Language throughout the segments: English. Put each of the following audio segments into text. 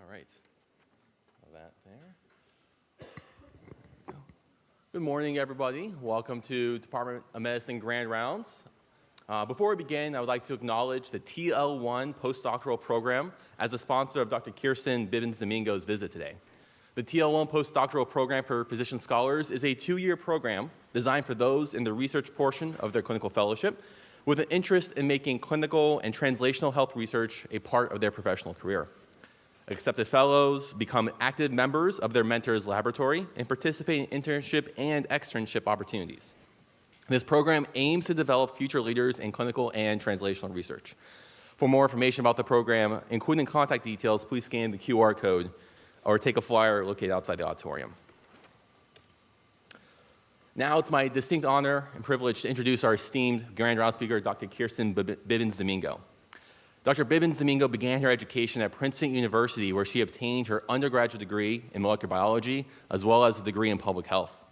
All right. That there. Good morning, everybody. Welcome to Department of Medicine Grand Rounds. Before we begin, I would like to acknowledge the TL1 postdoctoral program as a sponsor of Dr. Kirsten Bibbins-Domingo's visit today. The TL1 postdoctoral program for physician scholars is a 2-year program designed for those in the research portion of their clinical fellowship with an interest in making clinical and translational health research a part of their professional career. Accepted fellows become active members of their mentor's laboratory and participate in internship and externship opportunities. This program aims to develop future leaders in clinical and translational research. For more information about the program, including contact details, please scan the QR code or take a flyer located outside the auditorium. Now it's my distinct honor and privilege to introduce our esteemed Grand Round speaker, Dr. Kirsten Bibbins-Domingo. Dr. Bibbins-Domingo began her education at Princeton University, where she obtained her undergraduate degree in molecular biology, as well as a degree in public health.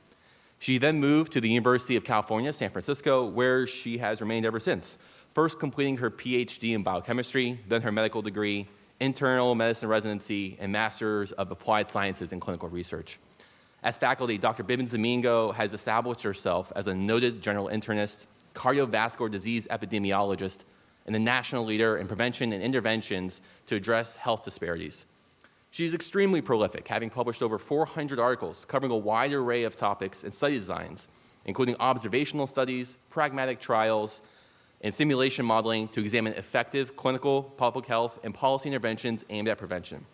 She then moved to the University of California, San Francisco, where she has remained ever since, first completing her PhD in biochemistry, then her medical degree, internal medicine residency, and Master's of Applied Sciences in Clinical Research. As faculty, Dr. Bibbins-Domingo has established herself as a noted general internist, cardiovascular disease epidemiologist, and a national leader in prevention and interventions to address health disparities. She's extremely prolific, having published over 400 articles covering a wide array of topics and study designs, including observational studies, pragmatic trials, and simulation modeling to examine effective clinical, public health, and policy interventions aimed at prevention.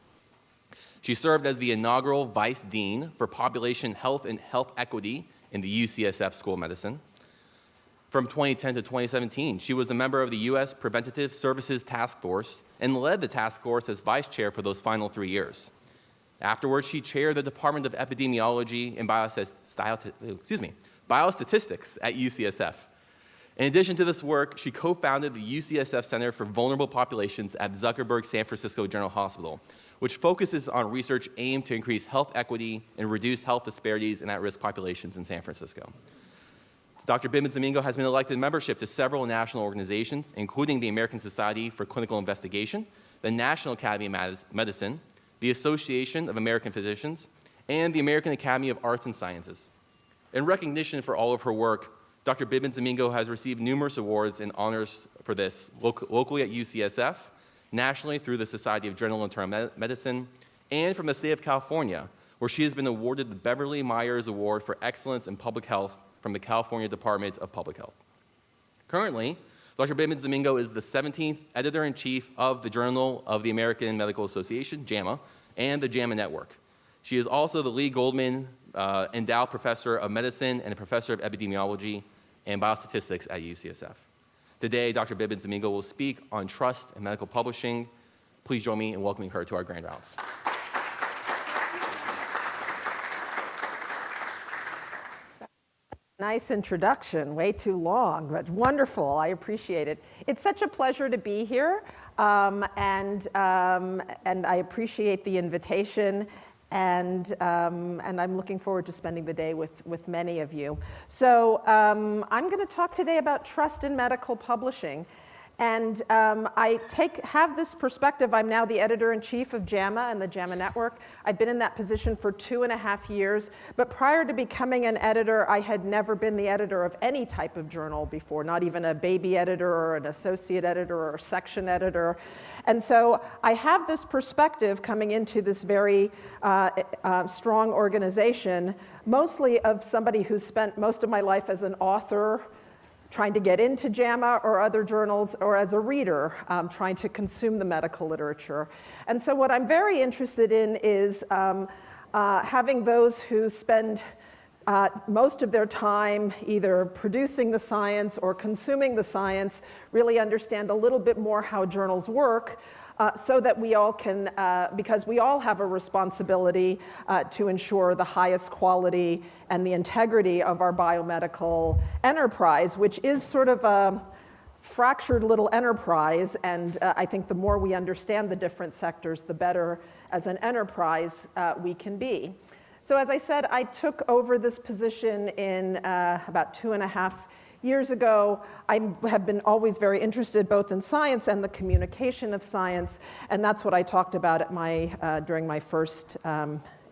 She served as the inaugural Vice Dean for Population Health and Health Equity in the UCSF School of Medicine. From 2010 to 2017, she was a member of the U.S. Preventative Services Task Force and led the task force as vice chair for those final 3 years. Afterwards, she chaired the Department of Epidemiology and Biostatistics at UCSF. In addition to this work, she co-founded the UCSF Center for Vulnerable Populations at Zuckerberg San Francisco General Hospital, which focuses on research aimed to increase health equity and reduce health disparities in at-risk populations in San Francisco. Dr. Bibbins-Domingo has been elected membership to several national organizations, including the American Society for Clinical Investigation, the National Academy of Medicine, the Association of American Physicians, and the American Academy of Arts and Sciences. In recognition for all of her work, Dr. Bibbins-Domingo has received numerous awards and honors for this, locally at UCSF, nationally through the Society of General and Internal Medicine, and from the state of California, where she has been awarded the Beverly Myers Award for Excellence in Public Health from the California Department of Public Health. Currently, Dr. Bibbins-Domingo is the 17th editor-in-chief of the Journal of the American Medical Association, JAMA, and the JAMA Network. She is also the Lee Goldman Endowed Professor of Medicine and a Professor of Epidemiology and Biostatistics at UCSF. Today, Dr. Bibbins-Domingo will speak on trust in medical publishing. Please join me in welcoming her to our Grand Rounds. Nice introduction, way too long, but wonderful. I appreciate it. It's such a pleasure to be here, and I appreciate the invitation, and I'm looking forward to spending the day with many of you. So I'm going to talk today about trust in medical publishing. And I have this perspective. I'm now the editor-in-chief of JAMA and the JAMA Network. I've been in that position for 2.5 years. But prior to becoming an editor, I had never been the editor of any type of journal before, not even a baby editor or an associate editor or a section editor. And so I have this perspective coming into this very strong organization, mostly of somebody who spent most of my life as an author, trying to get into JAMA or other journals, or as a reader, trying to consume the medical literature. And so what I'm very interested in is having those who spend most of their time either producing the science or consuming the science really understand a little bit more how journals work, so that we all can, because we all have a responsibility to ensure the highest quality and the integrity of our biomedical enterprise, which is sort of a fractured little enterprise. And I think the more we understand the different sectors, the better as an enterprise we can be. So as I said, I took over this position in about 2.5 Years ago, I have been always very interested both in science and the communication of science, and that's what I talked about at during my first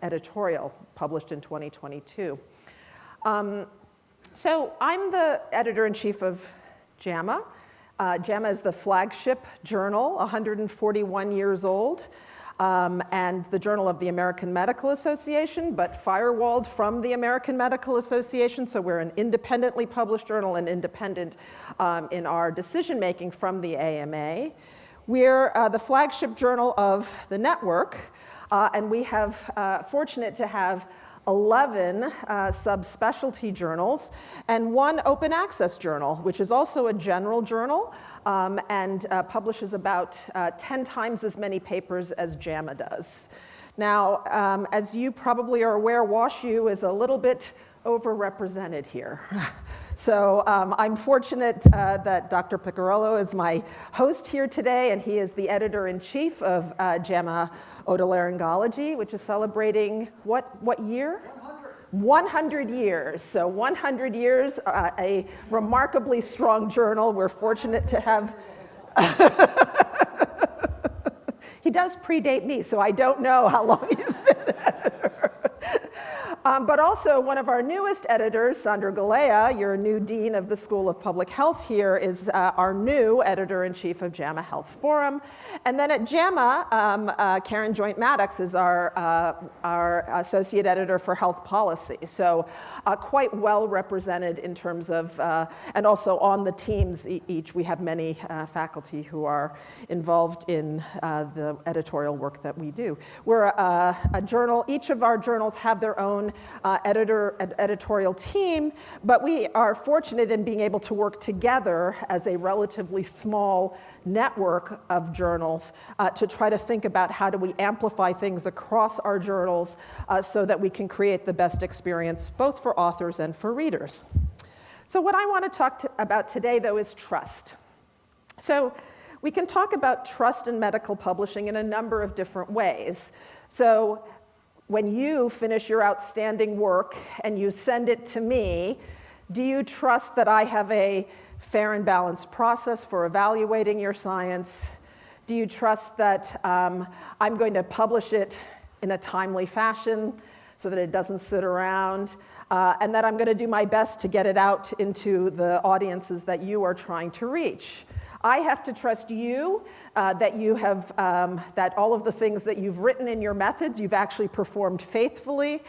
editorial published in 2022. So I'm the editor-in-chief of JAMA. JAMA is the flagship journal, 141 years old, and the journal of the American Medical Association, but firewalled from the American Medical Association, so we're an independently published journal and independent in our decision-making from the AMA. We're the flagship journal of the network, and we have fortunate to have 11 subspecialty journals and one open access journal, which is also a general journal and publishes about 10 times as many papers as JAMA does. Now, as you probably are aware, WashU is a little bit overrepresented here. So I'm fortunate that Dr. Piccarello is my host here today, and he is the editor-in-chief of JAMA Otolaryngology, which is celebrating what year? 100 years. So 100 years, a remarkably strong journal. We're fortunate to have... He does predate me, so I don't know how long he's been editor. But also one of our newest editors, Sandra Galea, your new dean of the School of Public Health here, is our new editor-in-chief of JAMA Health Forum. And then at JAMA, Karen Joint-Maddox is our associate editor for health policy. So quite well represented in terms of, and also on the teams each, we have many faculty who are involved in the editorial work that we do. We're a journal, each of our journals have their own editorial team, but we are fortunate in being able to work together as a relatively small network of journals to try to think about how do we amplify things across our journals so that we can create the best experience both for authors and for readers. So what I want to talk about today, though, is trust. So we can talk about trust in medical publishing in a number of different ways. So when you finish your outstanding work and you send it to me, do you trust that I have a fair and balanced process for evaluating your science? Do you trust that I'm going to publish it in a timely fashion so that it doesn't sit around, and that I'm going to do my best to get it out into the audiences that you are trying to reach? I have to trust you that you have, that all of the things that you've written in your methods, you've actually performed faithfully.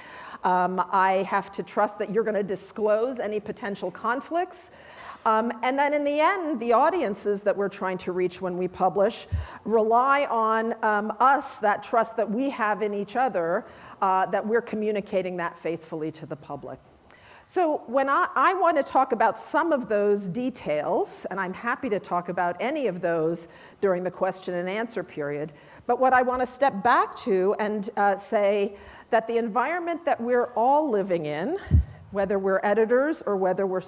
I have to trust that you're going to disclose any potential conflicts. And then in the end, the audiences that we're trying to reach when we publish rely on us, that trust that we have in each other, that we're communicating that faithfully to the public. So when I want to talk about some of those details, and I'm happy to talk about any of those during the question and answer period, but what I want to step back to and say that the environment that we're all living in, whether we're editors or whether we're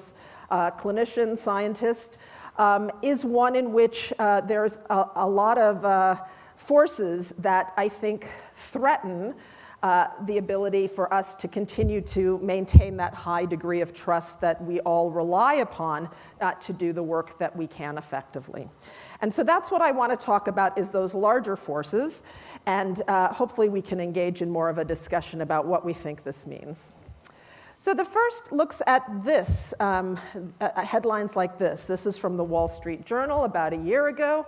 clinicians, scientists, is one in which there's a lot of forces that I think threaten the ability for us to continue to maintain that high degree of trust that we all rely upon to do the work that we can effectively. And so that's what I want to talk about, is those larger forces, and hopefully we can engage in more of a discussion about what we think this means. So the first looks at this, headlines like this. This is from the Wall Street Journal about a year ago,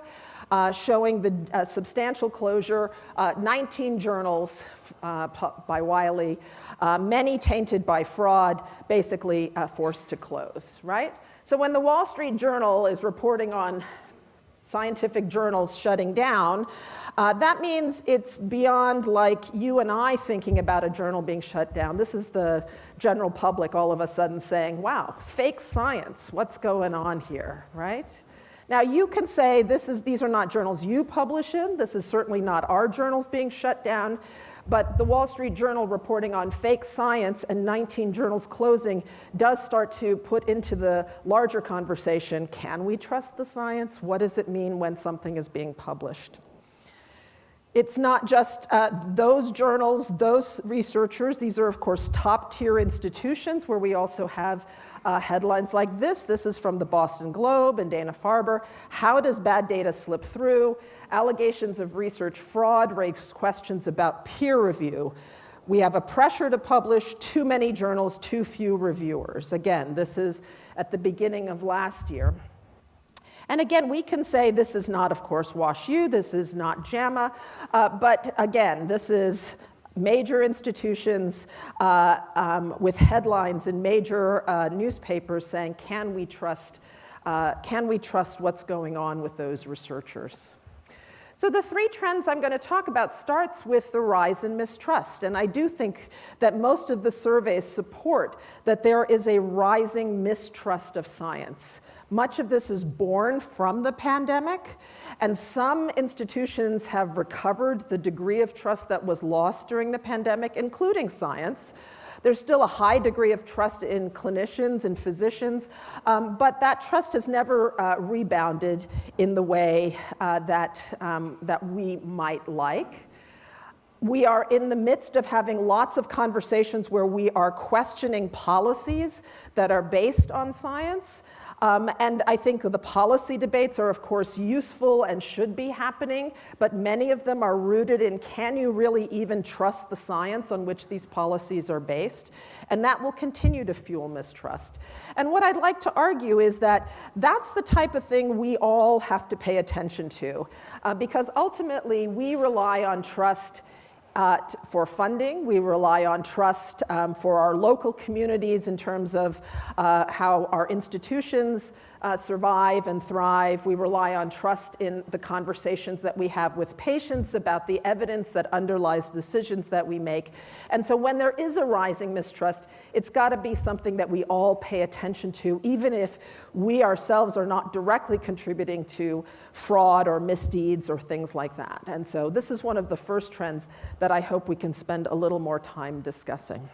showing the substantial closure, 19 journals by Wiley, many tainted by fraud, basically forced to close, right? So when the Wall Street Journal is reporting on scientific journals shutting down, that means it's beyond like you and I thinking about a journal being shut down. This is the general public all of a sudden saying, wow, fake science, what's going on here, right? Now you can say these are not journals you publish in, this is certainly not our journals being shut down, but the Wall Street Journal reporting on fake science and 19 journals closing does start to put into the larger conversation, can we trust the science? What does it mean when something is being published? It's not just those journals, those researchers. These are, of course, top-tier institutions where we also have headlines like this. This is from the Boston Globe and Dana-Farber. How does bad data slip through? Allegations of research fraud raise questions about peer review. We have a pressure to publish, too many journals, too few reviewers. Again, this is at the beginning of last year. And again, we can say this is not, of course, WashU, this is not JAMA, but again, this is major institutions with headlines in major newspapers saying, can we trust what's going on with those researchers? So the three trends I'm going to talk about starts with the rise in mistrust. And I do think that most of the surveys support that there is a rising mistrust of science. Much of this is born from the pandemic, and some institutions have recovered the degree of trust that was lost during the pandemic, including science. There's still a high degree of trust in clinicians and physicians, but that trust has never rebounded in the way that we might like. We are in the midst of having lots of conversations where we are questioning policies that are based on science. And I think the policy debates are, of course, useful and should be happening, but many of them are rooted in, can you really even trust the science on which these policies are based? And that will continue to fuel mistrust. And what I'd like to argue is that that's the type of thing we all have to pay attention to, because ultimately we rely on trust for funding. We rely on trust for our local communities in terms of how our institutions survive and thrive. We rely on trust in the conversations that we have with patients about the evidence that underlies decisions that we make. And so when there is a rising mistrust, it's got to be something that we all pay attention to, even if we ourselves are not directly contributing to fraud or misdeeds or things like that. And so this is one of the first trends that I hope we can spend a little more time discussing.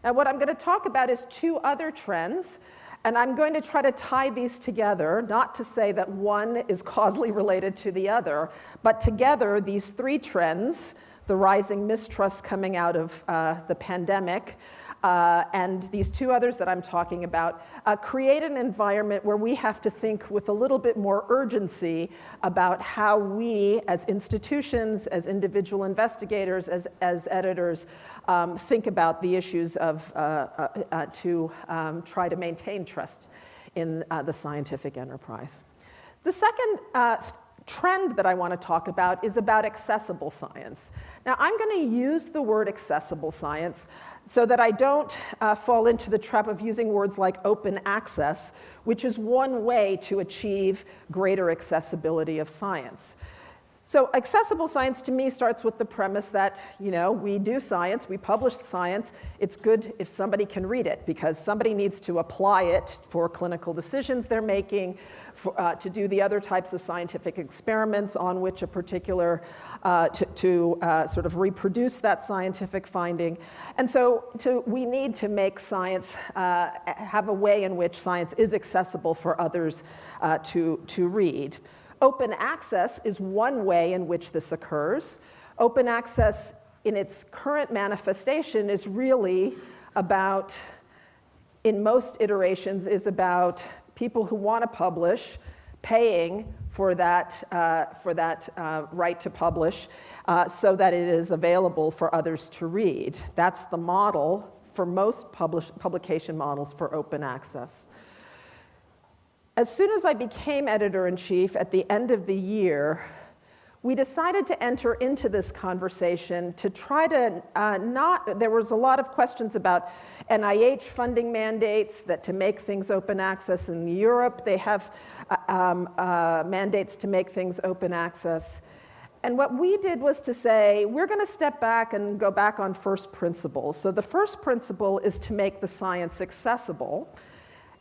Now, what I'm going to talk about is two other trends. And I'm going to try to tie these together, not to say that one is causally related to the other, but together, these three trends, the rising mistrust coming out of the pandemic, and these two others that I'm talking about, create an environment where we have to think with a little bit more urgency about how we, as institutions, as individual investigators, as editors, think about the issues of to try to maintain trust in the scientific enterprise. The second trend that I want to talk about is about accessible science. Now, I'm going to use the word accessible science so that I don't fall into the trap of using words like open access, which is one way to achieve greater accessibility of science. So accessible science to me starts with the premise that, we do science, we publish science. It's good if somebody can read it because somebody needs to apply it for clinical decisions they're making, to do the other types of scientific experiments on which a particular, to sort of reproduce that scientific finding. And so we need to make science, have a way in which science is accessible for others to read. Open access is one way in which this occurs. Open access in its current manifestation is really about, in most iterations, is about people who want to publish paying for that right to publish so that it is available for others to read. That's the model for most publication models for open access. As soon as I became editor-in-chief at the end of the year, we decided to enter into this conversation to try to there was a lot of questions about NIH funding mandates that to make things open access. In Europe, they have mandates to make things open access. And what we did was to say, we're going to step back and go back on first principles. So the first principle is to make the science accessible.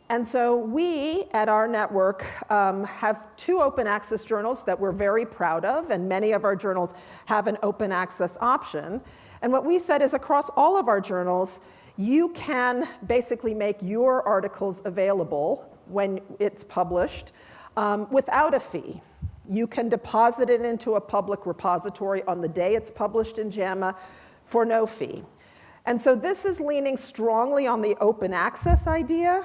And so we, at our network, have two open access journals that we're very proud of, and many of our journals have an open access option. And what we said is across all of our journals, you can basically make your articles available when it's published without a fee. You can deposit it into a public repository on the day it's published in JAMA for no fee. And so this is leaning strongly on the open access idea,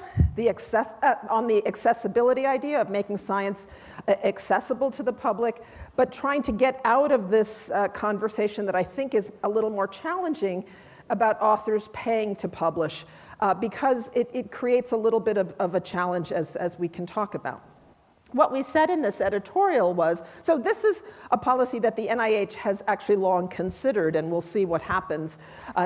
on the accessibility idea of making science accessible to the public, but trying to get out of this conversation that I think is a little more challenging about authors paying to publish, because it creates a little bit of a challenge as we can talk about. What we said in this editorial was, so this is a policy that the NIH has actually long considered, and we'll see what happens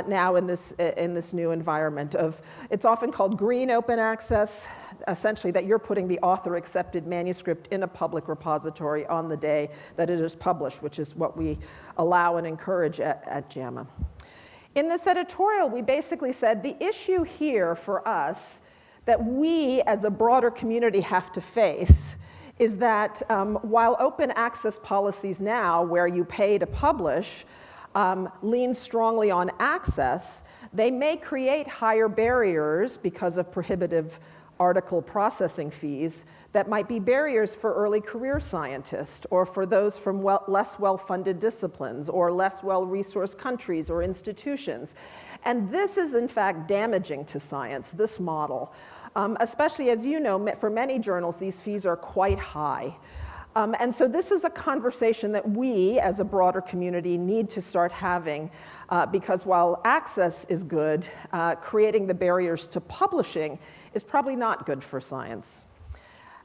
now in this new environment of, it's often called green open access, essentially that you're putting the author-accepted manuscript in a public repository on the day that it is published, which is what we allow and encourage at JAMA. In this editorial, we basically said the issue here for us that we as a broader community have to face is that while open access policies now, where you pay to publish, lean strongly on access, they may create higher barriers because of prohibitive article processing fees that might be barriers for early career scientists or for those from less well-funded disciplines or less well-resourced countries or institutions. And this is in fact damaging to science, this model. Especially, as you know, for many journals, these fees are quite high. And so this is a conversation that we, as a broader community, need to start having, because while access is good, creating the barriers to publishing is probably not good for science.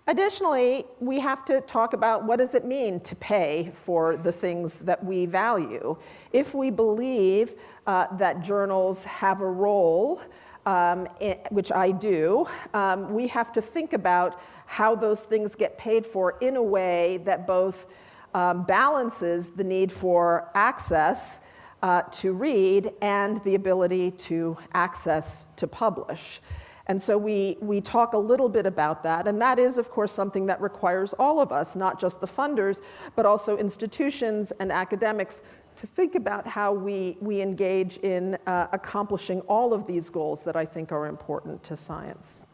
Additionally, we have to talk about what does it mean to pay for the things that we value. If we believe that journals have a role, which I do, we have to think about how those things get paid for in a way that both balances the need for access to read and the ability to access to publish. And so we talk a little bit about that, and that is, of course, something that requires all of us, not just the funders, but also institutions and academics, to think about how we engage in accomplishing all of these goals that I think are important to science.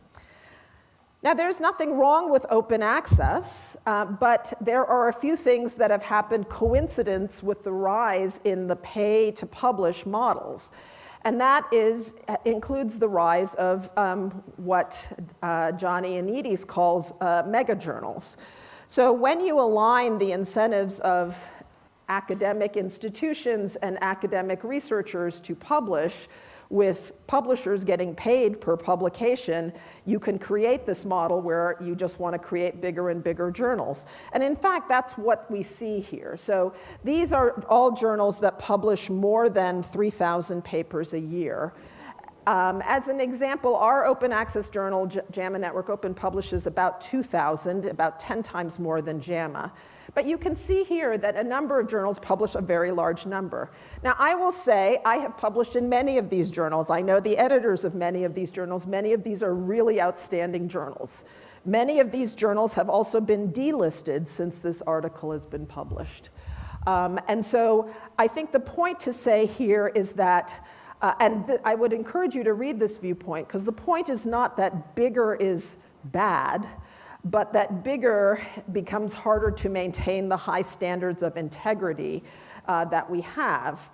Now, there's nothing wrong with open access, but there are a few things that have happened coincidence with the rise in the pay-to-publish models. And that includes the rise of what Johnny Anides calls mega journals. So when you align the incentives of academic institutions and academic researchers to publish with publishers getting paid per publication, you can create this model where you just want to create bigger and bigger journals. And in fact, that's what we see here. So these are all journals that publish more than 3,000 papers a year. As an example, our open access journal, JAMA Network Open, publishes about 2,000, about 10 times more than JAMA. But you can see here that a number of journals publish a very large number. Now, I will say I have published in many of these journals. I know the editors of many of these journals. Many of these are really outstanding journals. Many of these journals have also been delisted since this article has been published. And so I think the point to say here is that I would encourage you to read this viewpoint, because the point is not that bigger is bad, but that bigger becomes harder to maintain the high standards of integrity that we have.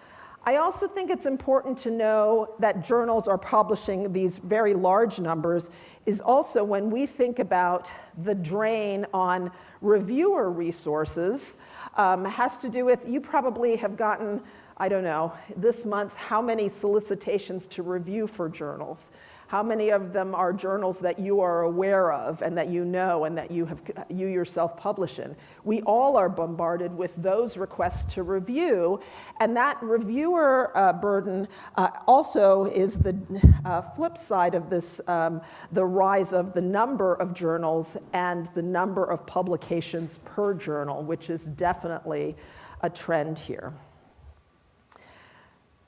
I also think it's important to know that journals are publishing these very large numbers is also when we think about the drain on reviewer resources, has to do with, you probably have gotten, I don't know, this month, how many solicitations to review for journals? How many of them are journals that you are aware of and that you know and that you yourself publish in? We all are bombarded with those requests to review, and that reviewer burden also is the flip side of this, the rise of the number of journals and the number of publications per journal, which is definitely a trend here.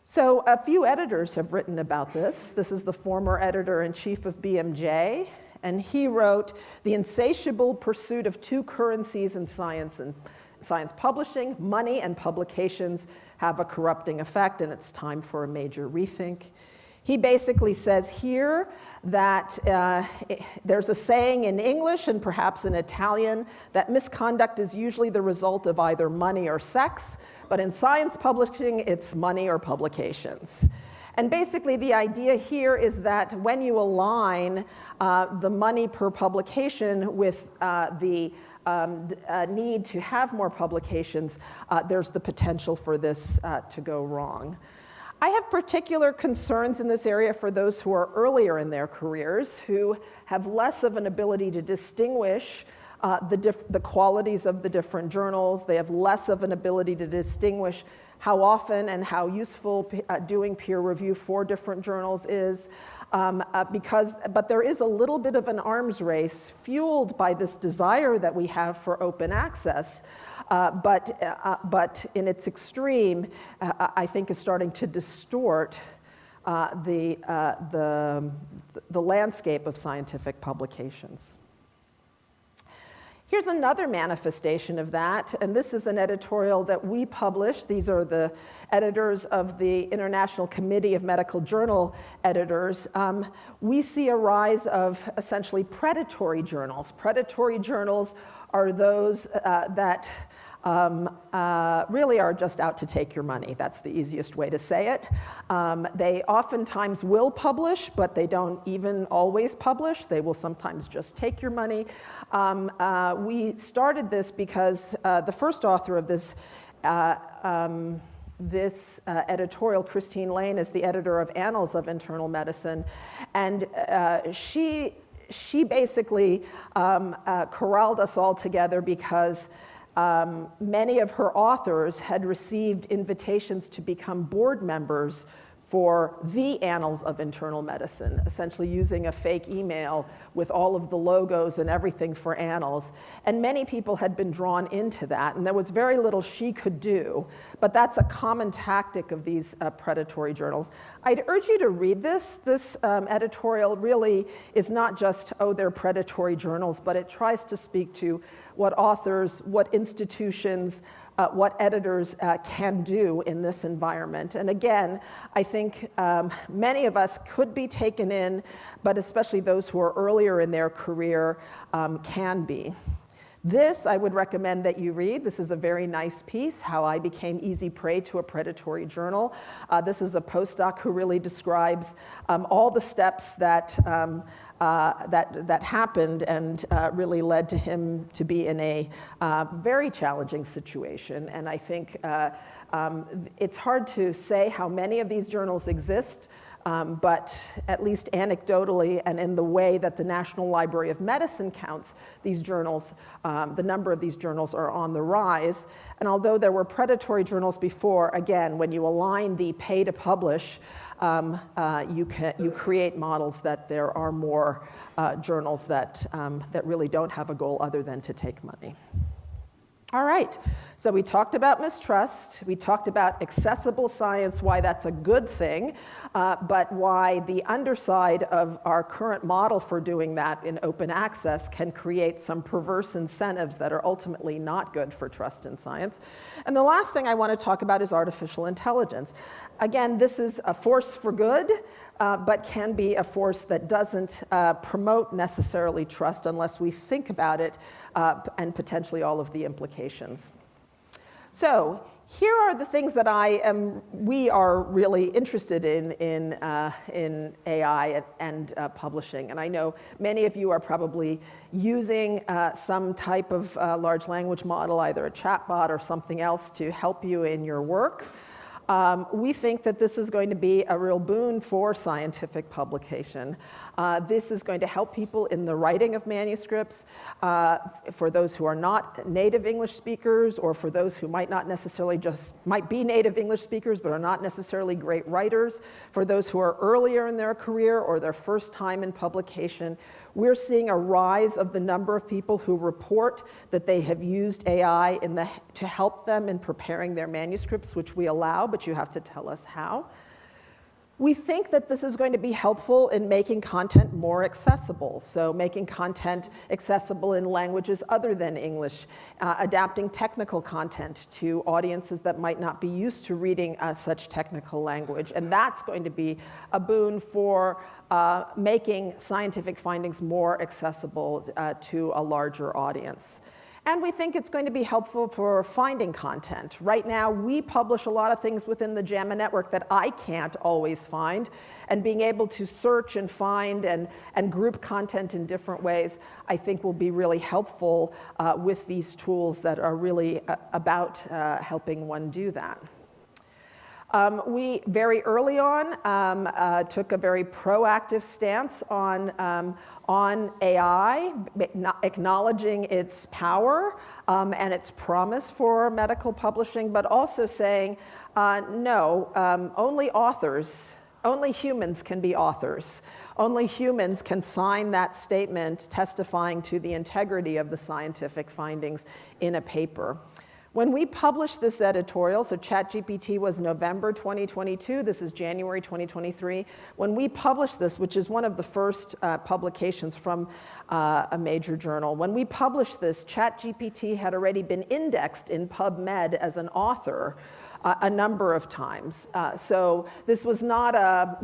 So a few editors have written about this. This is the former editor-in-chief of BMJ, and he wrote, "The insatiable pursuit of two currencies in science and science publishing, money and publications, have a corrupting effect, and it's time for a major rethink." He basically says here that there's a saying in English and perhaps in Italian that misconduct is usually the result of either money or sex, but in science publishing, it's money or publications. And basically the idea here is that when you align the money per publication with the need to have more publications, there's the potential for this to go wrong. I have particular concerns in this area for those who are earlier in their careers, who have less of an ability to distinguish the qualities of the different journals. They have less of an ability to distinguish how often and how useful doing peer review for different journals is. But there is a little bit of an arms race fueled by this desire that we have for open access, but in its extreme, I think is starting to distort the landscape of scientific publications. Here's another manifestation of that, and this is an editorial that we published. These are the editors of the International Committee of Medical Journal Editors. We see a rise of essentially predatory journals. Predatory journals are those that really are just out to take your money. That's the easiest way to say it. They oftentimes will publish, but they don't even always publish. They will sometimes just take your money. We started this because the first author of this editorial, Christine Lane, is the editor of Annals of Internal Medicine, and she basically corralled us all together because many of her authors had received invitations to become board members for the Annals of Internal Medicine, essentially using a fake email with all of the logos and everything for Annals. And many people had been drawn into that, and there was very little she could do. But that's a common tactic of these predatory journals. I'd urge you to read this. This editorial really is not just, oh, they're predatory journals, but it tries to speak to what authors, what institutions, what editors can do in this environment. And again, I think many of us could be taken in, but especially those who are earlier in their career can be. This I would recommend that you read. This is a very nice piece, How I Became Easy Prey to a Predatory Journal. This is a postdoc who really describes all the steps that happened and really led to him to be in a very challenging situation. And I think it's hard to say how many of these journals exist, but at least anecdotally and in the way that the National Library of Medicine counts these journals, the number of these journals are on the rise. And although there were predatory journals before, again, when you align the pay to publish, you create models that there are more journals that really don't have a goal other than to take money. All right, so we talked about mistrust, we talked about accessible science, why that's a good thing, but why the underside of our current model for doing that in open access can create some perverse incentives that are ultimately not good for trust in science. And the last thing I want to talk about is artificial intelligence. Again, this is a force for good, but can be a force that doesn't promote necessarily trust unless we think about it and potentially all of the implications. So here are the things that we are really interested in AI and publishing. And I know many of you are probably using some type of large language model, either a chatbot or something else to help you in your work. We think that this is going to be a real boon for scientific publication. This is going to help people in the writing of manuscripts, for those who are not native English speakers, or for those who might not necessarily might be native English speakers but are not necessarily great writers, for those who are earlier in their career or their first time in publication. We're seeing a rise of the number of people who report that they have used AI to help them in preparing their manuscripts, which we allow, but you have to tell us how. We think that this is going to be helpful in making content more accessible, so making content accessible in languages other than English, adapting technical content to audiences that might not be used to reading such technical language. And that's going to be a boon for making scientific findings more accessible to a larger audience. And we think it's going to be helpful for finding content. Right now, we publish a lot of things within the JAMA network that I can't always find. And being able to search and find and group content in different ways, I think will be really helpful with these tools that are really about helping one do that. We, very early on, took a very proactive stance on AI, acknowledging its power and its promise for medical publishing, but also saying, no, only humans can be authors. Only humans can sign that statement testifying to the integrity of the scientific findings in a paper. When we published this editorial, so ChatGPT was November 2022, this is January 2023. When we published this, which is one of the first publications from a major journal, when we published this, ChatGPT had already been indexed in PubMed as an author a number of times. So this was not a,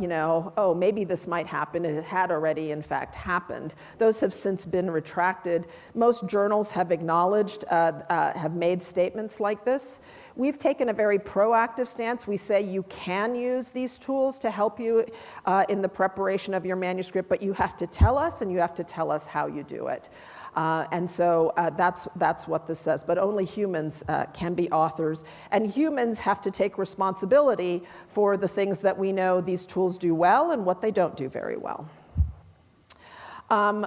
oh, maybe this might happen. It had already, in fact, happened. Those have since been retracted. Most journals have acknowledged, have made statements like this. We've taken a very proactive stance. We say you can use these tools to help you in the preparation of your manuscript, but you have to tell us, and you have to tell us how you do it. And so that's what this says. But only humans can be authors. And humans have to take responsibility for the things that we know these tools do well and what they don't do very well.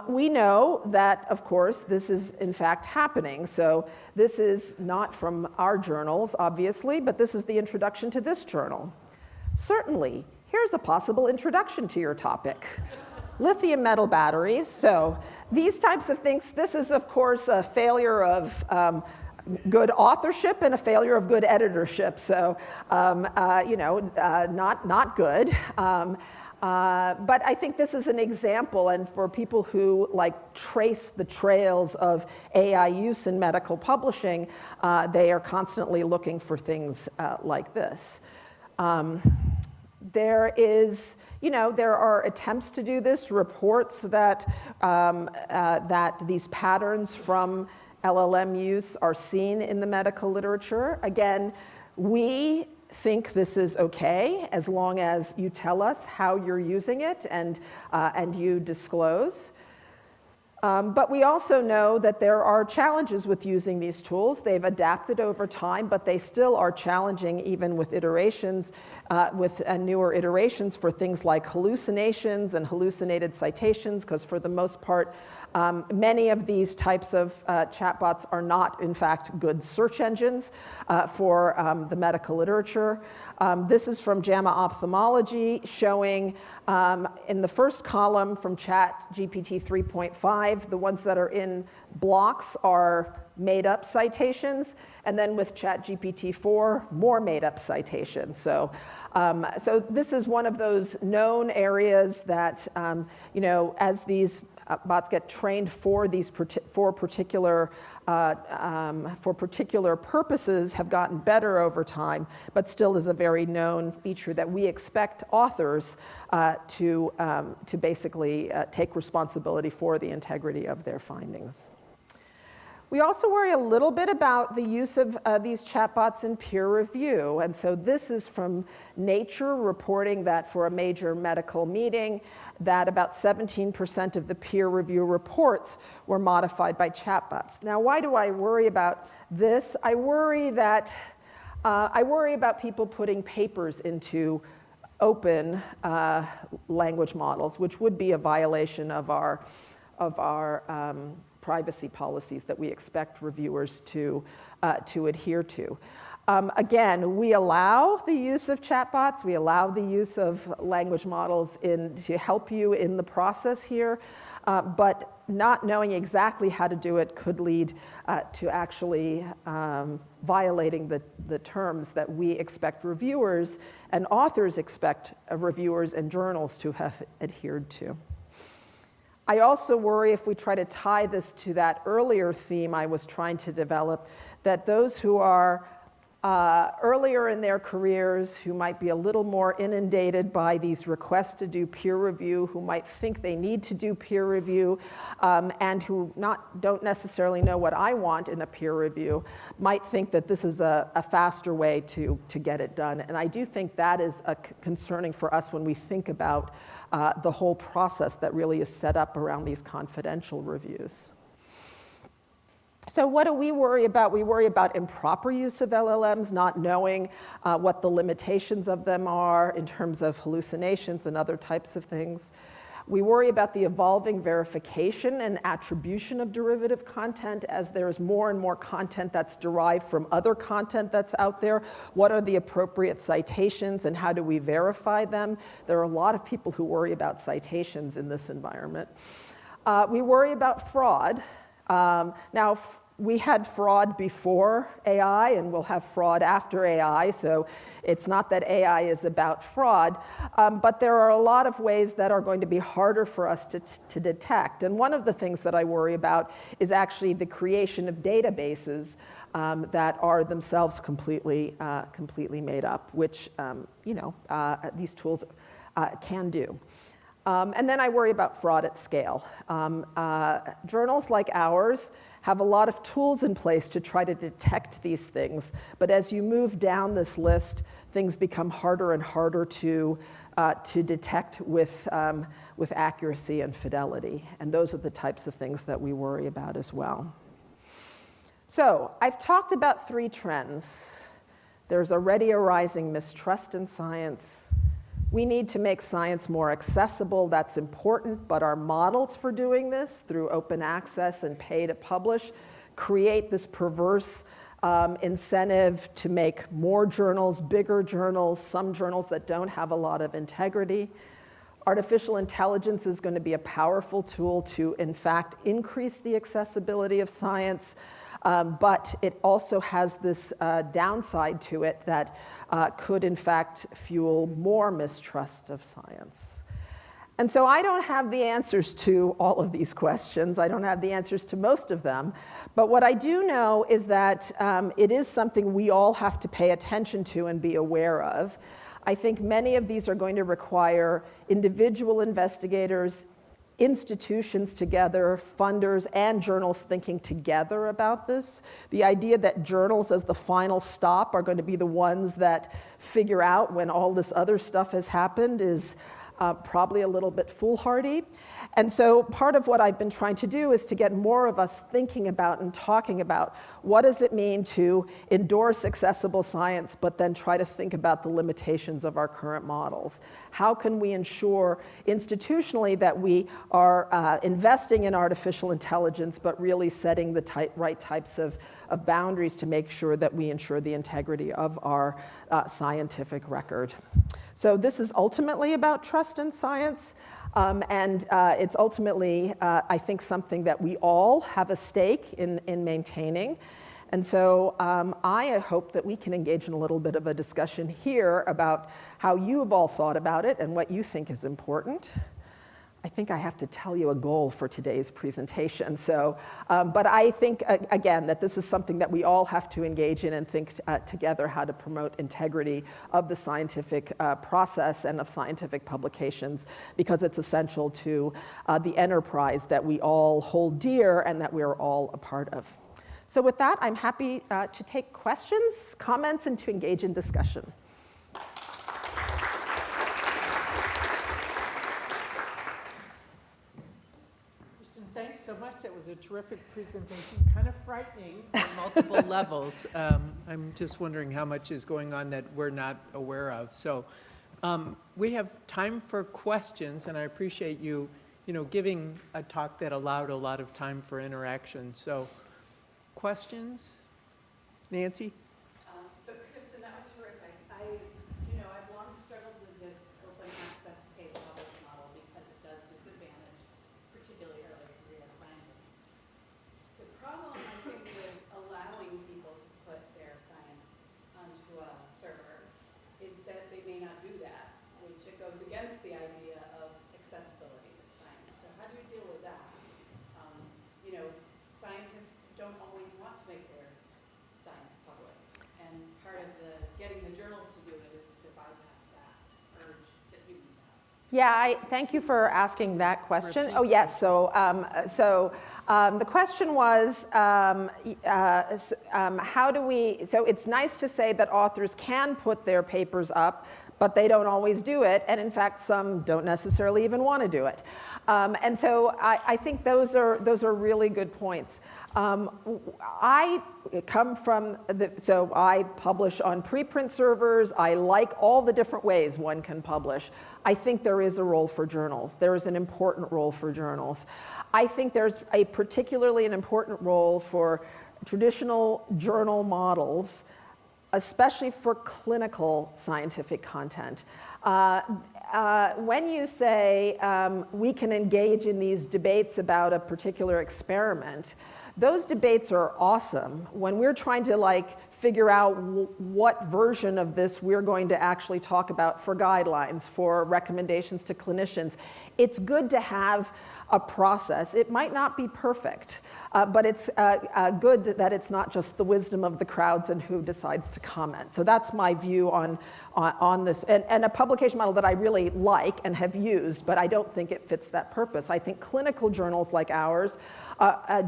We know that, of course, this is in fact happening. So this is not from our journals, obviously, but this is the introduction to this journal. Certainly, here's a possible introduction to your topic. Lithium metal batteries. So these types of things, this is, of course, a failure of good authorship and a failure of good editorship. So, not good. But I think this is an example, and for people who trace the trails of AI use in medical publishing, they are constantly looking for things like this. There are attempts to do this, reports that, that these patterns from LLM use are seen in the medical literature. Again, we think this is okay as long as you tell us how you're using it and you disclose. But we also know that there are challenges with using these tools. They've adapted over time, but they still are challenging even with iterations, with newer iterations for things like hallucinations and hallucinated citations, because for the most part, many of these types of chatbots are not, in fact, good search engines for the medical literature. This is from JAMA Ophthalmology, showing in the first column from ChatGPT 3.5, the ones that are in blocks are made-up citations, and then with ChatGPT 4, more made-up citations. So, so this is one of those known areas that, as these bots get trained for these for particular purposes, have gotten better over time, but still is a very known feature that we expect authors to basically take responsibility for the integrity of their findings. We also worry a little bit about the use of these chatbots in peer review. And so this is from Nature, reporting that for a major medical meeting, that about 17% of the peer review reports were modified by chatbots. Now, why do I worry about this? I worry about people putting papers into open language models, which would be a violation of our privacy policies that we expect reviewers to adhere to. Again, we allow the use of chatbots, we allow the use of language models to help you in the process here, but not knowing exactly how to do it could lead to actually violating the terms that we expect reviewers and authors expect reviewers and journals to have adhered to. I also worry, if we try to tie this to that earlier theme I was trying to develop, that those who are earlier in their careers, who might be a little more inundated by these requests to do peer review, who might think they need to do peer review, and who don't necessarily know what I want in a peer review, might think that this is a faster way to get it done. And I do think that is concerning for us when we think about the whole process that really is set up around these confidential reviews. So what do we worry about? We worry about improper use of LLMs, not knowing what the limitations of them are in terms of hallucinations and other types of things. We worry about the evolving verification and attribution of derivative content as there's more and more content that's derived from other content that's out there. What are the appropriate citations and how do we verify them? There are a lot of people who worry about citations in this environment. We worry about fraud. Now, we had fraud before AI, and we'll have fraud after AI, so it's not that AI is about fraud, but there are a lot of ways that are going to be harder for us to detect. And one of the things that I worry about is actually the creation of databases that are themselves completely made up, which these tools can do. And then I worry about fraud at scale. Journals like ours have a lot of tools in place to try to detect these things, but as you move down this list, things become harder and harder to detect with accuracy and fidelity, and those are the types of things that we worry about as well. So I've talked about 3 trends. There's already a rising mistrust in science. We need to make science more accessible. That's important, but our models for doing this through open access and pay to publish create this perverse incentive to make more journals, bigger journals, some journals that don't have a lot of integrity. Artificial intelligence is going to be a powerful tool to, in fact, increase the accessibility of science. But it also has this downside to it that could, in fact, fuel more mistrust of science. And so I don't have the answers to all of these questions. I don't have the answers to most of them. But what I do know is that it is something we all have to pay attention to and be aware of. I think many of these are going to require individual investigators, institutions together, funders, and journals thinking together about this. The idea that journals as the final stop are going to be the ones that figure out when all this other stuff has happened is probably a little bit foolhardy. And so part of what I've been trying to do is to get more of us thinking about and talking about what does it mean to endorse accessible science, but then try to think about the limitations of our current models. How can we ensure institutionally that we are investing in artificial intelligence, but really setting the right types of boundaries to make sure that we ensure the integrity of our scientific record. So this is ultimately about trust in science. And it's ultimately, I think, something that we all have a stake in maintaining. And so I hope that we can engage in a little bit of a discussion here about how you have all thought about it and what you think is important. I think I have to tell you a goal for today's presentation. So, but I think, again, that this is something that we all have to engage in and think together how to promote integrity of the scientific process and of scientific publications, because it's essential to the enterprise that we all hold dear and that we're all a part of. So with that, I'm happy to take questions, comments, and to engage in discussion. Thanks so much. That was a terrific presentation, kind of frightening on multiple levels. I'm just wondering how much is going on that we're not aware of. So we have time for questions, and I appreciate you giving a talk that allowed a lot of time for interaction. So questions? Nancy? So Kirsten, that was terrific. I've long struggled with this open access pay publish model because it does disadvantage, particularly early career Yeah, thank you for asking that question. Repeat. Oh, yes. The question was, how do we, so it's nice to say that authors can put their papers up, but they don't always do it. And in fact, some don't necessarily even want to do it. And so I think those are really good points. I come from, so I publish on preprint servers. I like all the different ways one can publish. I think there is a role for journals. There is an important role for journals. I think there's particularly an important role for traditional journal models, especially for clinical scientific content. When you say we can engage in these debates about a particular experiment, those debates are awesome. When we're trying to figure out what version of this we're going to actually talk about for guidelines, for recommendations to clinicians, it's good to have a process. It might not be perfect, but it's good that it's not just the wisdom of the crowds and who decides to comment. So that's my view on this, and a publication model that I really like and have used, but I don't think it fits that purpose. I think clinical journals like ours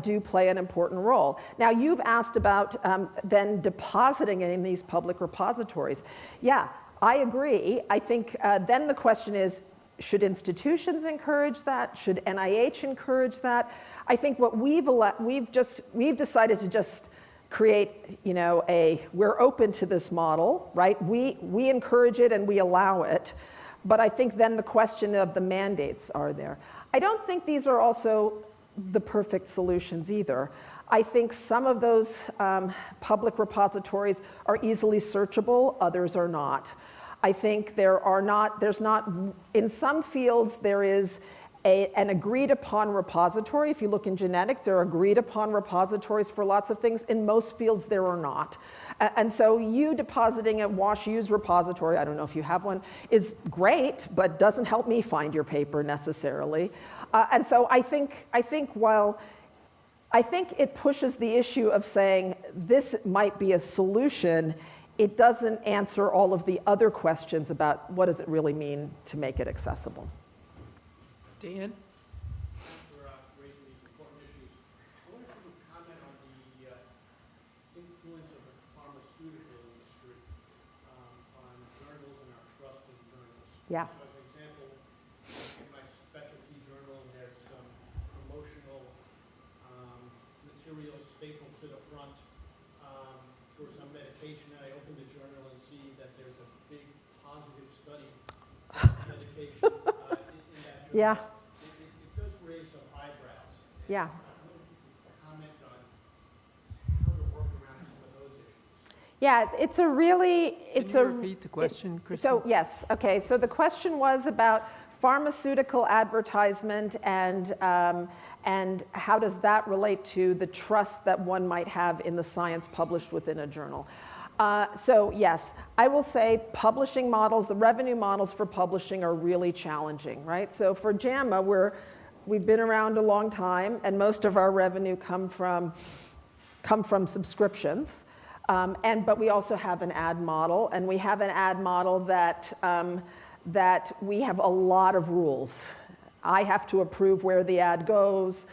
do play an important role. Now, you've asked about then depositing it in these public repositories. Yeah, I agree. I think then the question is, should institutions encourage that? Should NIH encourage that? I think what we've decided to just create, we're open to this model, right? We encourage it and we allow it, but I think then the question of the mandates are there. I don't think these are also the perfect solutions either. I think some of those public repositories are easily searchable, others are not. I think in some fields there is an agreed upon repository. If you look in genetics, there are agreed upon repositories for lots of things. In most fields, there are not. And so you depositing at WashU's repository, I don't know if you have one, is great, but doesn't help me find your paper necessarily. And so I think it pushes the issue of saying this might be a solution. It doesn't answer all of the other questions about what does it really mean to make it accessible. Dan? For raising these important issues. I wonder if you could comment on the influence of the pharmaceutical industry on journals and our trust in journals. Yeah. So as an example, in my specialty journal, there's some promotional materials stapled to the front for some medication, and I open the journal and see that there's a big positive study on medication in that journal. Yeah. It does raise some eyebrows. Yeah. I wonder if you could comment on how to work around some of those issues. Yeah, Can you repeat the question, Kristen? So yes, okay. So the question was about pharmaceutical advertisement and how does that relate to the trust that one might have in the science published within a journal. So yes, I will say publishing models, the revenue models for publishing are really challenging, right? So for JAMA, we've been around a long time, and most of our revenue come from subscriptions. But we also have an ad model, and we have an ad model that we have a lot of rules. I have to approve where the ad goes.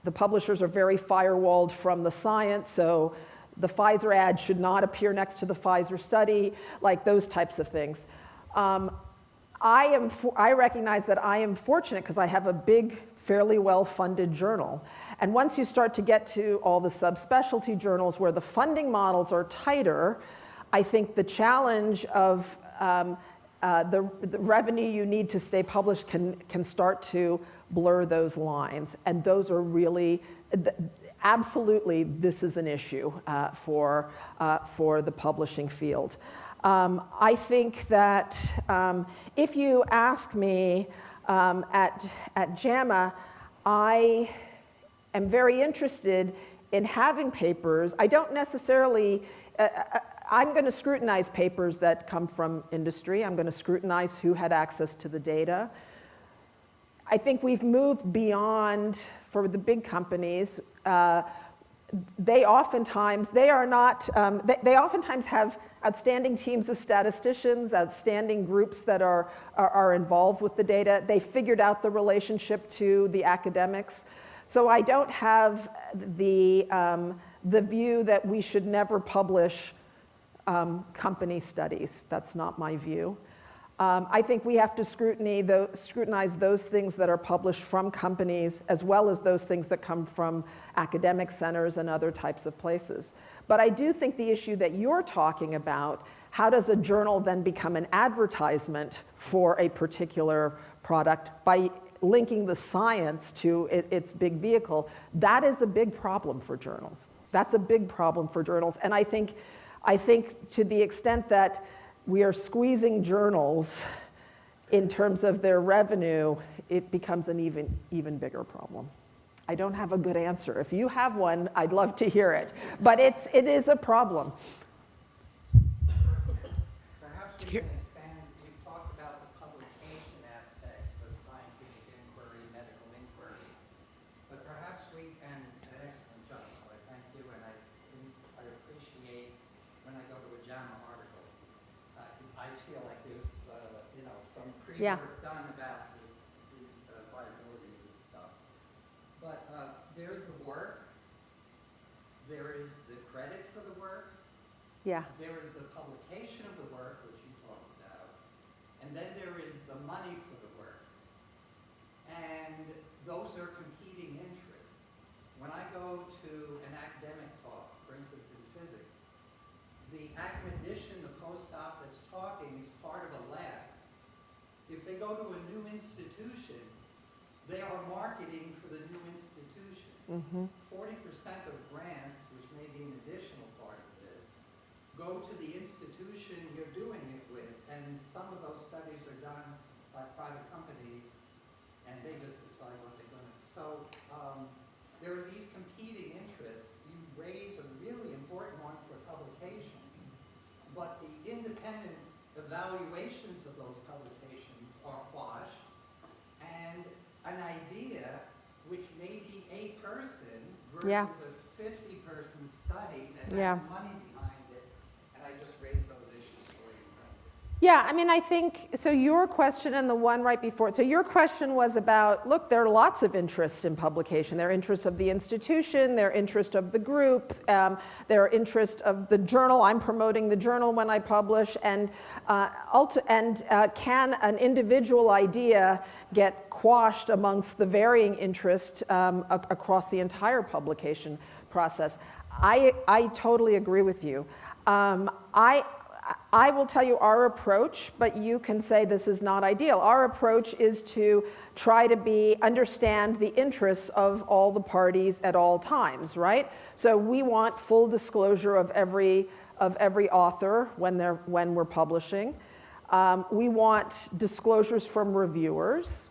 The publishers are very firewalled from the science, so the Pfizer ad should not appear next to the Pfizer study, like those types of things. I recognize that I am fortunate because I have a big, fairly well-funded journal. And once you start to get to all the subspecialty journals where the funding models are tighter, I think the challenge of the revenue you need to stay published can start to blur those lines. And those are really, absolutely, this is an issue for the publishing field. I think that if you ask me at JAMA, I am very interested in having papers. I don't necessarily, I'm going to scrutinize papers that come from industry. I'm going to scrutinize who had access to the data. I think we've moved beyond, for the big companies, they oftentimes, they are not, they oftentimes have outstanding teams of statisticians, outstanding groups that are involved with the data. They figured out the relationship to the academics. So I don't have the view that we should never publish company studies. That's not my view. I think we have to scrutinize those things that are published from companies as well as those things that come from academic centers and other types of places. But I do think the issue that you're talking about, how does a journal then become an advertisement for a particular product by linking the science to its big vehicle, that is a big problem for journals. That's a big problem for journals. And I think to the extent that we are squeezing journals in terms of their revenue, it becomes an even bigger problem. I don't have a good answer. If you have one, I'd love to hear it. But it is a problem. Perhaps we can expand, we've talked about the publication aspects of scientific inquiry, medical inquiry, but perhaps we can, an excellent job, so I thank you, and I appreciate when I go to a JAMA article, I feel like there's, some pre-work done about the viability of this stuff. But there's the work, there is the credit for the work, Yeah. there is the publication of the work, which you talked about, and then there is the money for the work. And those are competing interests. When I go to an academic talk, for instance in physics, the academician, the postdoc that's talking is part of a lab. If they go to a new institution, they are marketing for the new institution. 40% of grants, which may be an additional part of this, go to the institution you're doing it with, and some of those studies are done by private companies, and they just decide what they're going to. So there are these competing interests. You raise a really important one for publication, but the independent evaluations of those publications are quashed, and an idea which may be a person versus a 50-person study that has money behind it, and I just raised those issues for you. Yeah, I mean, I think, so your question and the one right before it, so your question was about, look, there are lots of interests in publication. There are interests of the institution, there are interests of the group, there are interests of the journal. I'm promoting the journal when I publish, and can an individual idea get quashed amongst the varying interests across the entire publication process? I totally agree with you. I will tell you our approach, but you can say this is not ideal. Our approach is to try to understand the interests of all the parties at all times, right? So we want full disclosure of every author when we're publishing. We want disclosures from reviewers.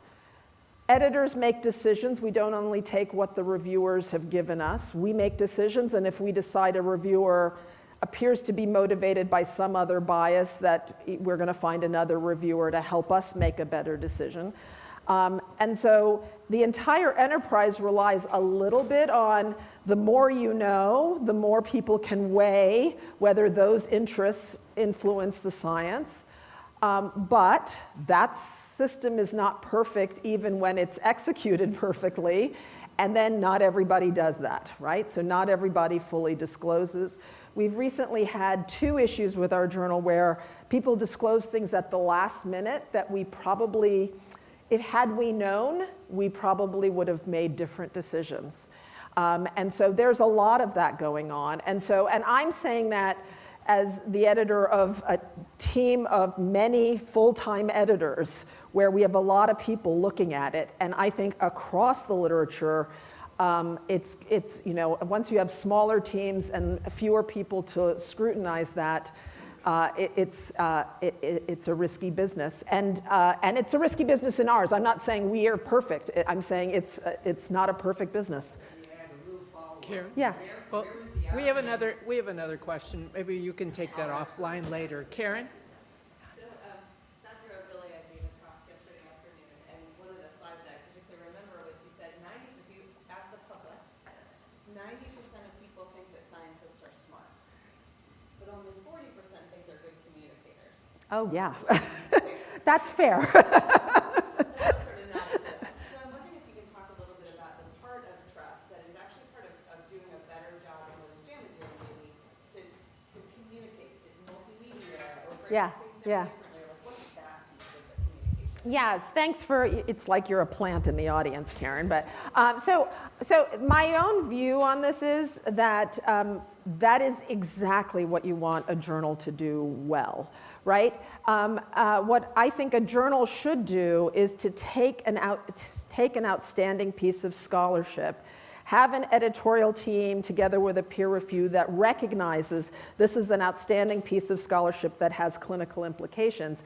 Editors make decisions. We don't only take what the reviewers have given us. We make decisions, and if we decide a reviewer appears to be motivated by some other bias, that we're going to find another reviewer to help us make a better decision. And so the entire enterprise relies a little bit on the more you know, the more people can weigh whether those interests influence the science. But that system is not perfect even when it's executed perfectly. And then not everybody does that, right? So not everybody fully discloses. We've recently had 2 issues with our journal where people disclose things at the last minute that we probably, had we known, we probably would have made different decisions. And so there's a lot of that going on. And I'm saying that as the editor of a team of many full-time editors where we have a lot of people looking at it. And I think across the literature, it's once you have smaller teams and fewer people to scrutinize that, it's a risky business. And it's a risky business in ours. I'm not saying we are perfect. I'm saying it's not a perfect business. Karen? Yeah. Well, we have another question. Maybe you can take that offline later. Karen? So, Dr. O'Billy, I gave a talk yesterday afternoon, and one of the slides that I particularly remember was he said if you ask the public, 90% of people Oh, yeah. That's fair. Sort of not. So I'm wondering if you can talk a little bit about the part of trust that is actually part of doing a better job than what is JAMA doing, maybe to communicate in multimedia or break Yeah, things yeah. down differently. Or like, what's that piece of the communication? Yes, thanks for, it's like you're a plant in the audience, Karen. But so my own view on this is that that is exactly what you want a journal to do well, right? What I think a journal should do is to take an outstanding piece of scholarship, have an editorial team together with a peer review that recognizes this is an outstanding piece of scholarship that has clinical implications.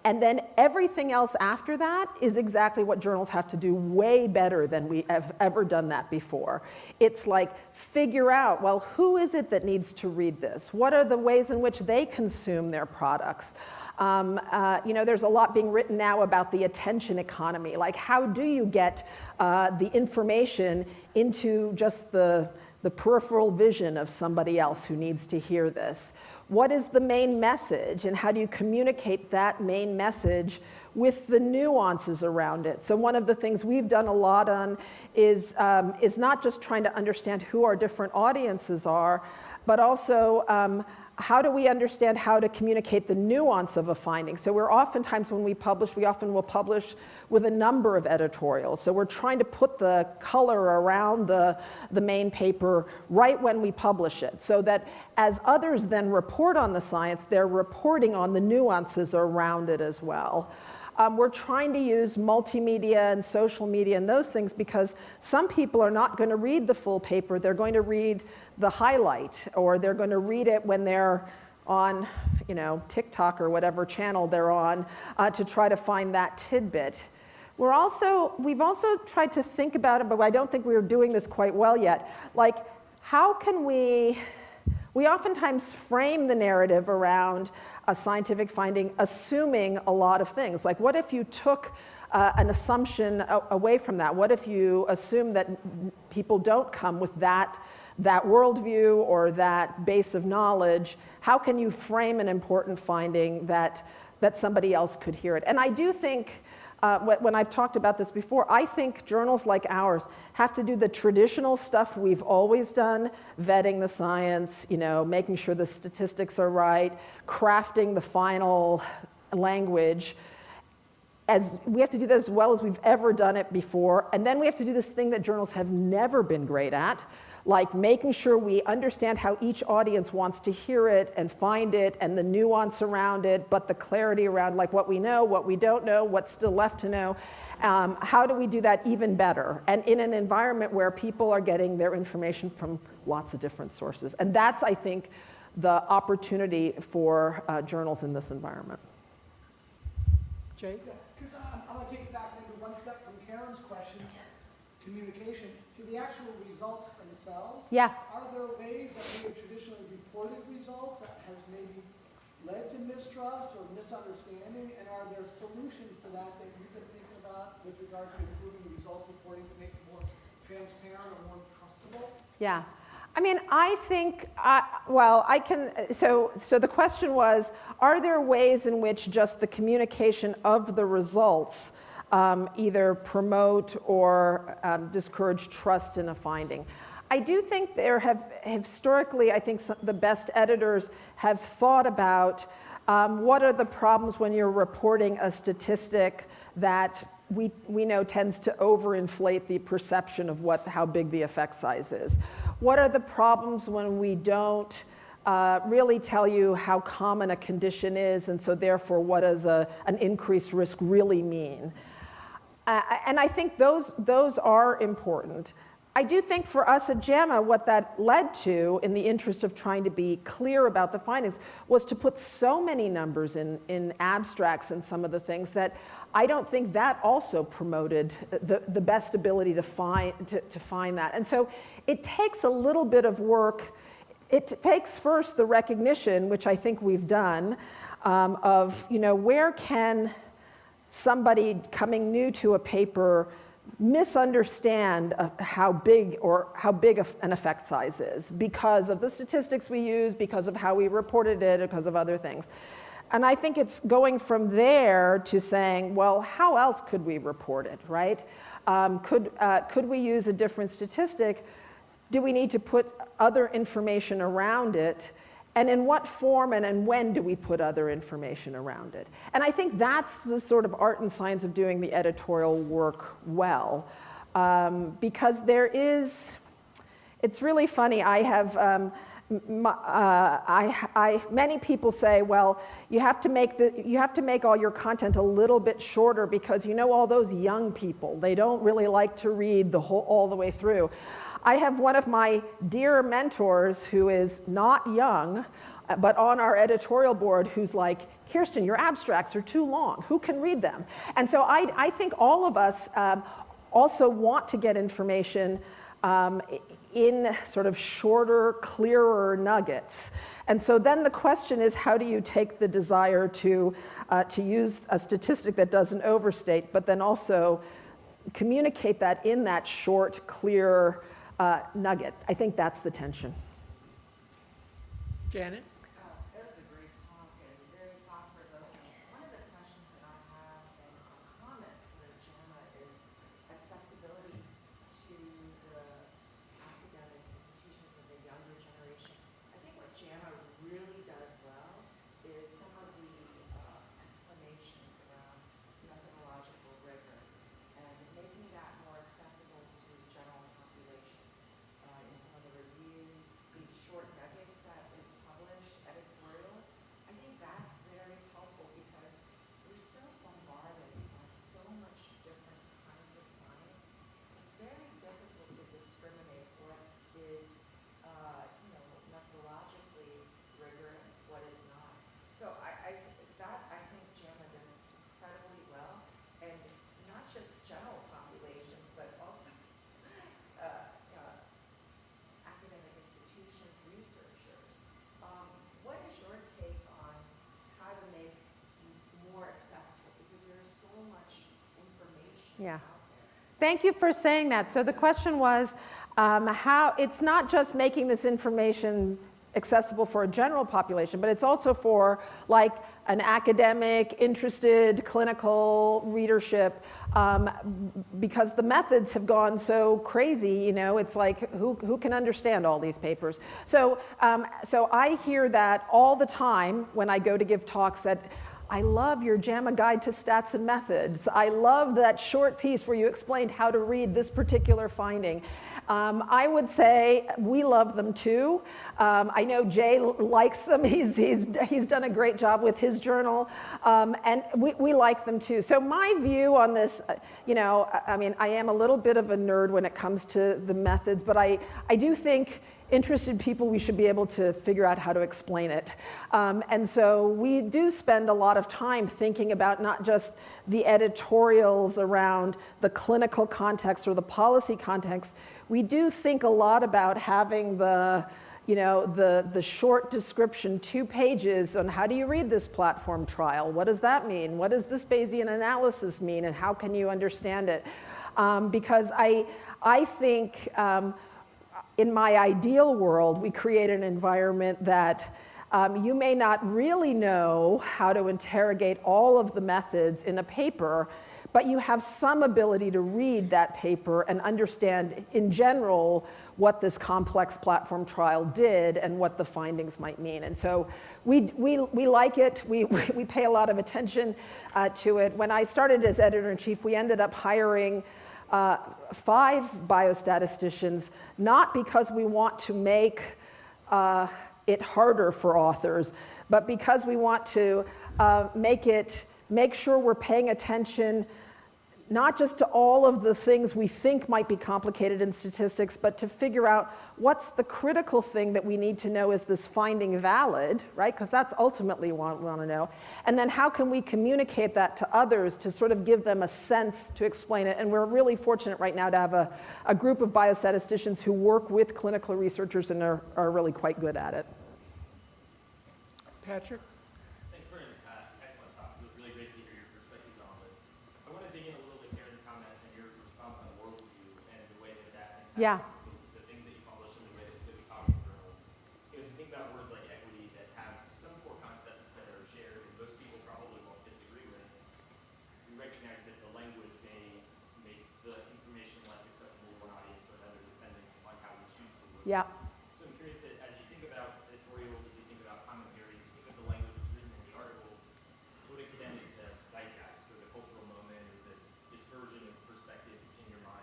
And then everything else after that is exactly what journals have to do way better than we have ever done that before. It's like figure out, well, who is it that needs to read this? What are the ways in which they consume their products? There's a lot being written now about the attention economy. Like, how do you get the information into just the peripheral vision of somebody else who needs to hear this? What is the main message, and how do you communicate that main message with the nuances around it? So one of the things we've done a lot on is not just trying to understand who our different audiences are, but also how do we understand how to communicate the nuance of a finding? So we're oftentimes, when we publish, we often will publish with a number of editorials. So we're trying to put the color around the main paper right when we publish it, so that as others then report on the science, they're reporting on the nuances around it as well. We're trying to use multimedia and social media and those things because some people are not going to read the full paper. They're going to read the highlight, or they're going to read it when they're on, TikTok or whatever channel they're on to try to find that tidbit. We've also tried to think about it, but I don't think we're doing this quite well yet. Like, how can we oftentimes frame the narrative around a scientific finding assuming a lot of things. Like, what if you took an assumption away from that? What if you assume that people don't come with that worldview or that base of knowledge? How can you frame an important finding that somebody else could hear it? And I do think, when I've talked about this before, I think journals like ours have to do the traditional stuff we've always done, vetting the science, making sure the statistics are right, crafting the final language. We have to do that as well as we've ever done it before. And then we have to do this thing that journals have never been great at, like making sure we understand how each audience wants to hear it and find it and the nuance around it, but the clarity around like what we know, what we don't know, what's still left to know. How do we do that even better? And in an environment where people are getting their information from lots of different sources. And that's, I think, the opportunity for journals in this environment. Jay? Because I want to take it back maybe one step from Karen's question, communication, to the actual results themselves. Yeah. Are there ways that we have traditionally reported results that has maybe led to mistrust or misunderstanding? And are there solutions to that you've been thinking about with regard to improving the results reporting to make it more transparent or more trustable? Yeah. I mean, I think, so the question was, are there ways in which just the communication of the results either promote or discourage trust in a finding? I do think there have, historically, I think the best editors have thought about what are the problems when you're reporting a statistic that we know tends to overinflate the perception of how big the effect size is. What are the problems when we don't really tell you how common a condition is, and so therefore what does an increased risk really mean? And I think those are important. I do think for us at JAMA, what that led to, in the interest of trying to be clear about the findings, was to put so many numbers in abstracts and some of the things that I don't think that also promoted the best ability to find that. And so it takes a little bit of work. It takes first the recognition, which I think we've done, of where can somebody coming new to a paper misunderstand how big an effect size is because of the statistics we use, because of how we reported it, because of other things. And I think it's going from there to saying, well, how else could we report it, right? Could we use a different statistic? Do we need to put other information around it? And in what form and when do we put other information around it? And I think that's the sort of art and science of doing the editorial work well. Because there is, it's really funny, I have, many people say, well, you have to make all your content a little bit shorter because you know all those young people, they don't really like to read all the way through. I have one of my dear mentors who is not young, but on our editorial board, who's like, Kirsten, your abstracts are too long. Who can read them? And so I think all of us also want to get information in sort of shorter, clearer nuggets. And so then the question is, how do you take the desire to use a statistic that doesn't overstate, but then also communicate that in that short, clear nugget? I think that's the tension. Janet? That was a great talk and very thought-provoking. One of the questions that I have and a comment for JAMA is accessibility to the academic institutions of the younger generation. I think what JAMA really does well is some of the explanations around methodological rigor and making that more accessible to general populations. In some of the reviews, these short nuggets that is published, editorials, I think that's very helpful because we're so bombarded by so much different kinds of science. It's very difficult to discriminate what is, methodologically rigorous, what is not. So I think JAMA does incredibly well, and not just general populations, but also academic institutions, researchers. What is your take on how to make more accessible? Because there's so much information out there. Thank you for saying that. So the question was how it's not just making this information accessible for a general population, but it's also for like an academic, interested, clinical readership, because the methods have gone so crazy, you know, it's like who can understand all these papers? So I hear that all the time when I go to give talks that I love your JAMA Guide to Stats and Methods. I love that short piece where you explained how to read this particular finding. I would say we love them too. I know Jay likes them. He's done a great job with his journal, and we like them too. So my view on this, I mean, I am a little bit of a nerd when it comes to the methods, but I do think interested people, we should be able to figure out how to explain it. And so we do spend a lot of time thinking about not just the editorials around the clinical context or the policy context. We do think a lot about having the short description, 2 pages on how do you read this platform trial? What does that mean? What does this Bayesian analysis mean? And how can you understand it? Because I think in my ideal world, we create an environment that you may not really know how to interrogate all of the methods in a paper, but you have some ability to read that paper and understand in general what this complex platform trial did and what the findings might mean. And so we like it. We pay a lot of attention to it. When I started as editor-in-chief, we ended up hiring 5 biostatisticians, not because we want to make it harder for authors, but because we want to make sure we're paying attention not just to all of the things we think might be complicated in statistics, but to figure out what's the critical thing that we need to know, is this finding valid, right? Because that's ultimately what we want to know. And then how can we communicate that to others to sort of give them a sense to explain it? And we're really fortunate right now to have a group of biostatisticians who work with clinical researchers and are really quite good at it. Patrick? Thanks for an excellent talk. It was really great to hear your perspectives on this. I want to dig in a little bit, Karen's comment and your response on worldview and the way that impacts the things that you publish and the way that we talk in journals. Because if you think about words like equity that have some core concepts that are shared in most Yeah. So I'm curious that as you think about editorials, as you think about commentaries, you think of the language that's written in the articles, to what extent is the zeitgeist or the cultural moment or the dispersion of perspectives in your mind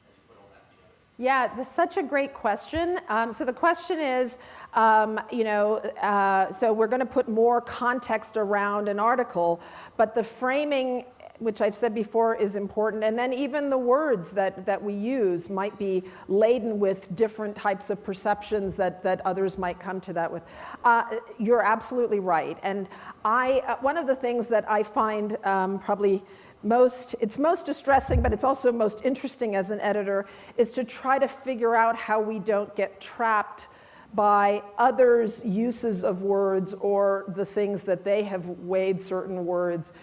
as you put all that together? Yeah, that's such a great question. So the question is, so we're going to put more context around an article, but the framing, which I've said before, is important. And then even the words that we use might be laden with different types of perceptions that others might come to that with. You're absolutely right. And one of the things that I find probably it's most distressing, but it's also most interesting as an editor, is to try to figure out how we don't get trapped by others' uses of words or the things that they have weighed certain words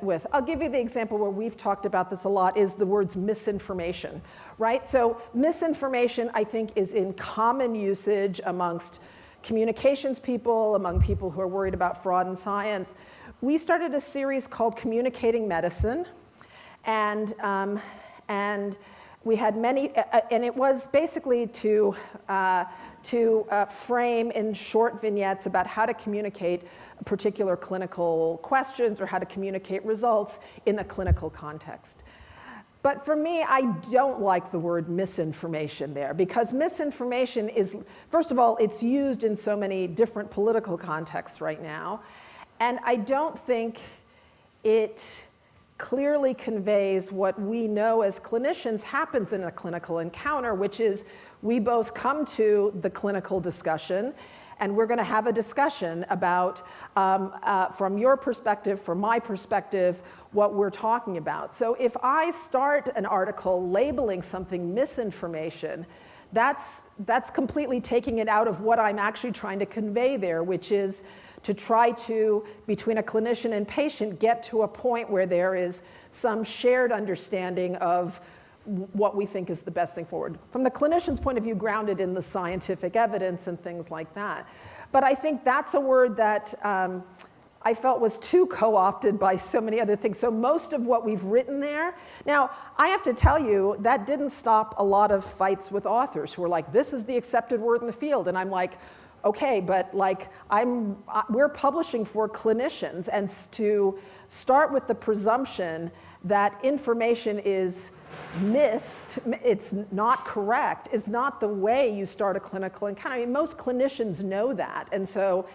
with. I'll give you the example where we've talked about this a lot, is the words misinformation, right? So misinformation, I think, is in common usage amongst communications people, among people who are worried about fraud in science. We started a series called Communicating Medicine, and we had many, and it was basically to frame in short vignettes about how to communicate particular clinical questions or how to communicate results in the clinical context. But for me, I don't like the word misinformation there, because misinformation is, first of all, it's used in so many different political contexts right now, and I don't think it clearly conveys what we know as clinicians happens in a clinical encounter, which is we both come to the clinical discussion, and we're going to have a discussion about, from your perspective, from my perspective, what we're talking about. So if I start an article labeling something misinformation, that's completely taking it out of what I'm actually trying to convey there, which is to try to, between a clinician and patient, get to a point where there is some shared understanding of what we think is the best thing forward. From the clinician's point of view, grounded in the scientific evidence and things like that. But I think that's a word that I felt was too co-opted by so many other things. So most of what we've written there, now I have to tell you, that didn't stop a lot of fights with authors who were like, this is the accepted word in the field. And I'm like, okay, but like we're publishing for clinicians, and to start with the presumption that information is missed, it's not correct, is not the way you start a clinical encounter. I mean, most clinicians know that, and so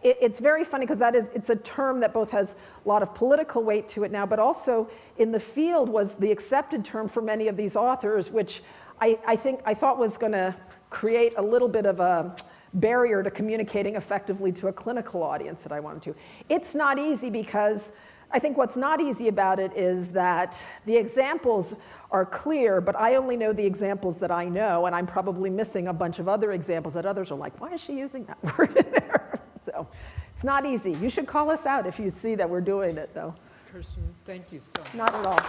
it's very funny because it's a term that both has a lot of political weight to it now, but also in the field was the accepted term for many of these authors, which I thought was going to create a little bit of a barrier to communicating effectively to a clinical audience that I wanted to. It's not easy, because I think what's not easy about it is that the examples are clear, but I only know the examples that I know, and I'm probably missing a bunch of other examples that others are like, why is she using that word in there? So it's not easy. You should call us out if you see that we're doing it, though. Kirsten, thank you so much. Not at all.